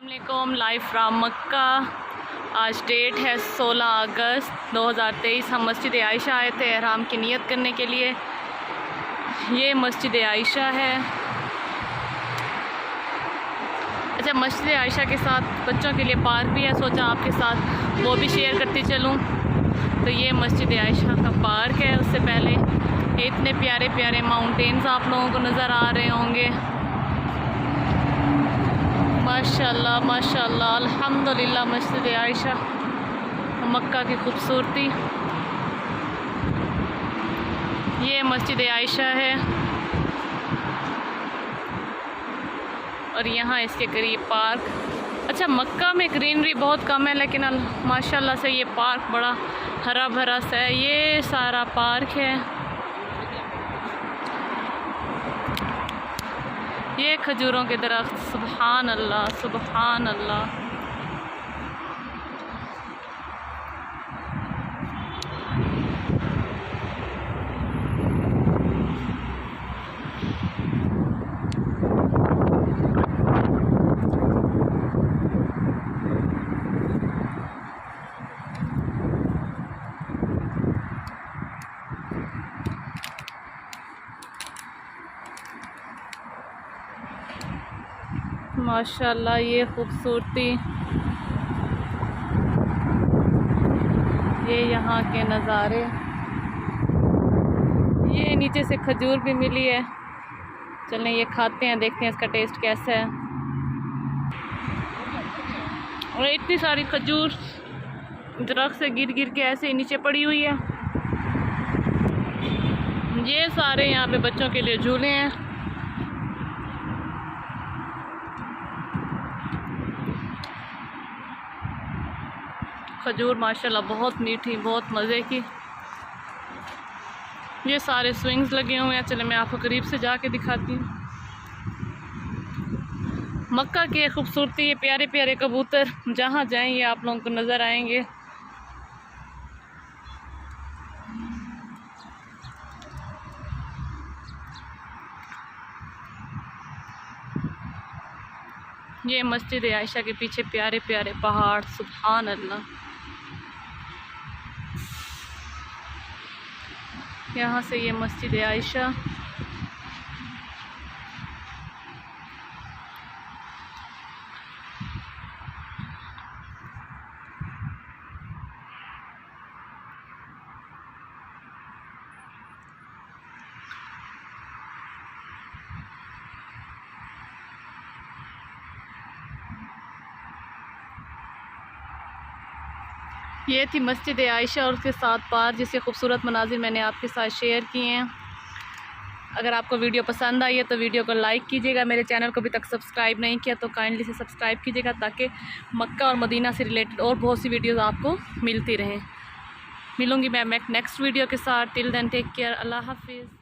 अस्सलामुअलैकुम, live from मक्का। आज date है 16 अगस्त 2023। हम मस्जिद आयशा आए थे एहराम की नियत करने के लिए। ये मस्जिद आयशा है। अच्छा, मस्जिद आयशा के साथ बच्चों के लिए पार्क भी है, सोचा आपके साथ वो भी शेयर करती चलूँ। तो ये मस्जिद आयशा का पार्क है। उससे पहले इतने प्यारे प्यारे माउंटेन्स आप लोगों को नज़र आ रहे होंगे। माशाल्लाह माशाल्लाह, अल्हम्दुलिल्लाह। मस्जिद आयशा मक्का की खूबसूरती। ये मस्जिद आयशा है और यहाँ इसके करीब पार्क। अच्छा, मक्का में ग्रीनरी बहुत कम है, लेकिन माशाल्लाह से ये पार्क बड़ा हरा भरा सा है। ये सारा पार्क है। ये खजूरों के दरख्त, सुबहान अल्लाह सुबहान अल्लाह। माशाल्लाह, ये खूबसूरती, ये यहाँ के नज़ारे। ये नीचे से खजूर भी मिली है। चलें ये खाते हैं, देखते हैं इसका टेस्ट कैसा है। और इतनी सारी खजूर दरख्त से गिर गिर के ऐसे ही नीचे पड़ी हुई है। ये सारे यहाँ पे बच्चों के लिए झूले हैं। खजूर माशाल्लाह बहुत मीठी, बहुत मज़े की। ये सारे स्विंग्स लगे हुए हैं। चले मैं आपको करीब से जाके दिखाती हूँ। मक्का की खूबसूरती, ये प्यारे प्यारे कबूतर जहाँ जाएं ये आप लोगों को नज़र आएंगे। ये मस्जिद आयशा के पीछे प्यारे प्यारे पहाड़, सुभान अल्लाह। यहाँ से ये मस्जिद आयशा। ये थी मस्जिद आयशा और उसके साथ पार्क, जिसके खूबसूरत मनाजिर मैंने आपके साथ शेयर किए हैं। अगर आपको वीडियो पसंद आई है तो वीडियो को लाइक कीजिएगा। मेरे चैनल को अभी तक सब्सक्राइब नहीं किया तो काइंडली से सब्सक्राइब कीजिएगा, ताकि मक्का और मदीना से रिलेटेड और बहुत सी वीडियोज़ आपको मिलती रहें। मिलूँगी मैं नेक्स्ट वीडियो के साथ। टिल देन टेक केयर, अल्लाह हाफिज़।